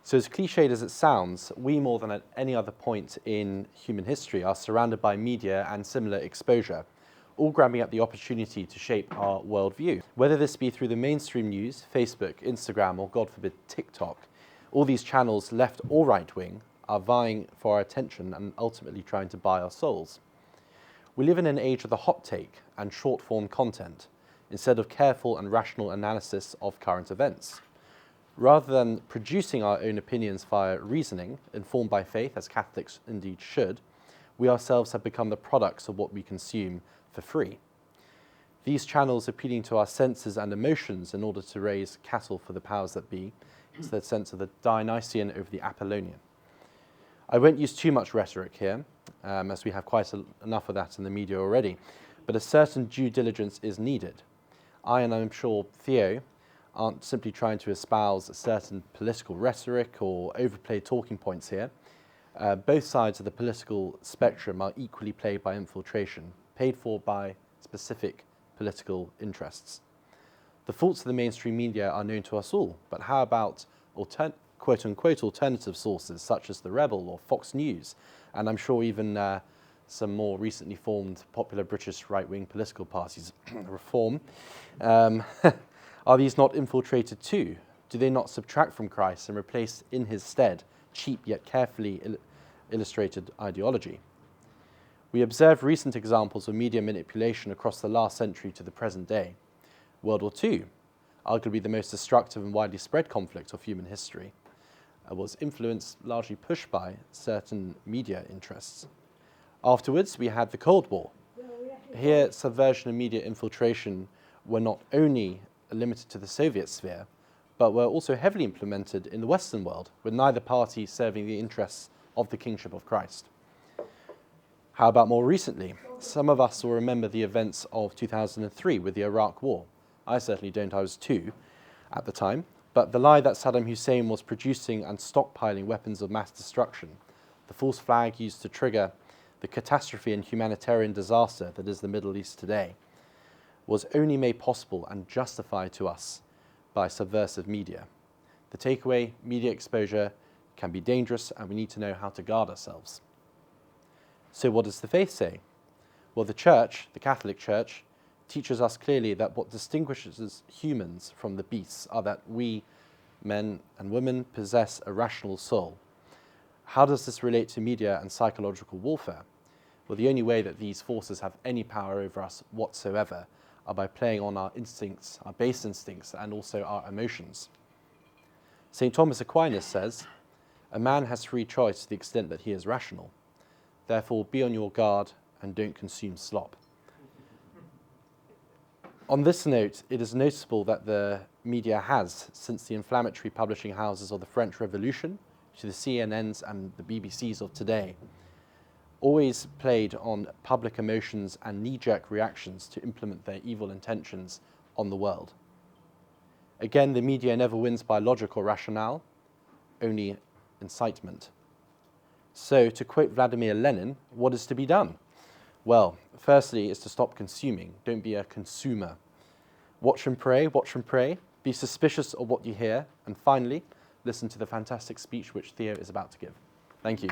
So as cliched as it sounds, we more than at any other point in human history are surrounded by media and similar exposure, all grabbing at the opportunity to shape our worldview. Whether this be through the mainstream news, Facebook, Instagram, or God forbid, TikTok, all these channels, left or right-wing, are vying for our attention and ultimately trying to buy our souls. We live in an age of the hot take and short-form content, instead of careful and rational analysis of current events. Rather than producing our own opinions via reasoning, informed by faith, as Catholics indeed should, we ourselves have become the products of what we consume for free. These channels appealing to our senses and emotions in order to raise cattle for the powers that be, is the sense of the Dionysian over the Apollonian. I won't use too much rhetoric here, as we have quite enough of that in the media already, but a certain due diligence is needed. I, and I'm sure Theo, aren't simply trying to espouse a certain political rhetoric or overplay talking points here. Both sides of the political spectrum are equally played by infiltration, paid for by specific political interests. The faults of the mainstream media are known to us all, but how about quote-unquote alternative sources such as The Rebel or Fox News, and I'm sure even some more recently formed popular British right-wing political parties, Reform. Are these not infiltrated too? Do they not subtract from Christ and replace in his stead cheap yet carefully illustrated ideology? We observe recent examples of media manipulation across the last century to the present day. World War II, arguably the most destructive and widely spread conflict of human history, was influenced, largely pushed by certain media interests. Afterwards, we had the Cold War. Here, subversion and media infiltration were not only limited to the Soviet sphere, but were also heavily implemented in the Western world, with neither party serving the interests of the kingship of Christ. How about more recently? Some of us will remember the events of 2003 with the Iraq War. I certainly don't, I was 2 at the time, but the lie that Saddam Hussein was producing and stockpiling weapons of mass destruction, the false flag used to trigger the catastrophe and humanitarian disaster that is the Middle East today, was only made possible and justified to us by subversive media. The takeaway, media exposure can be dangerous and we need to know how to guard ourselves. So what does the faith say? Well, the Church, the Catholic Church, teaches us clearly that what distinguishes humans from the beasts are that we, men and women, possess a rational soul. How does this relate to media and psychological warfare? Well, the only way that these forces have any power over us whatsoever are by playing on our instincts, our base instincts, and also our emotions. St. Thomas Aquinas says, "A man has free choice to the extent that he is rational. Therefore, be on your guard and don't consume slop." On this note, it is noticeable that the media has, since the inflammatory publishing houses of the French Revolution to the CNNs and the BBCs of today, always played on public emotions and knee-jerk reactions to implement their evil intentions on the world. Again, the media never wins by logic or rationale, only incitement. So, to quote Vladimir Lenin, what is to be done? Well, firstly, is to stop consuming. Don't be a consumer. Watch and pray, be suspicious of what you hear, and finally, listen to the fantastic speech which Theo is about to give. Thank you.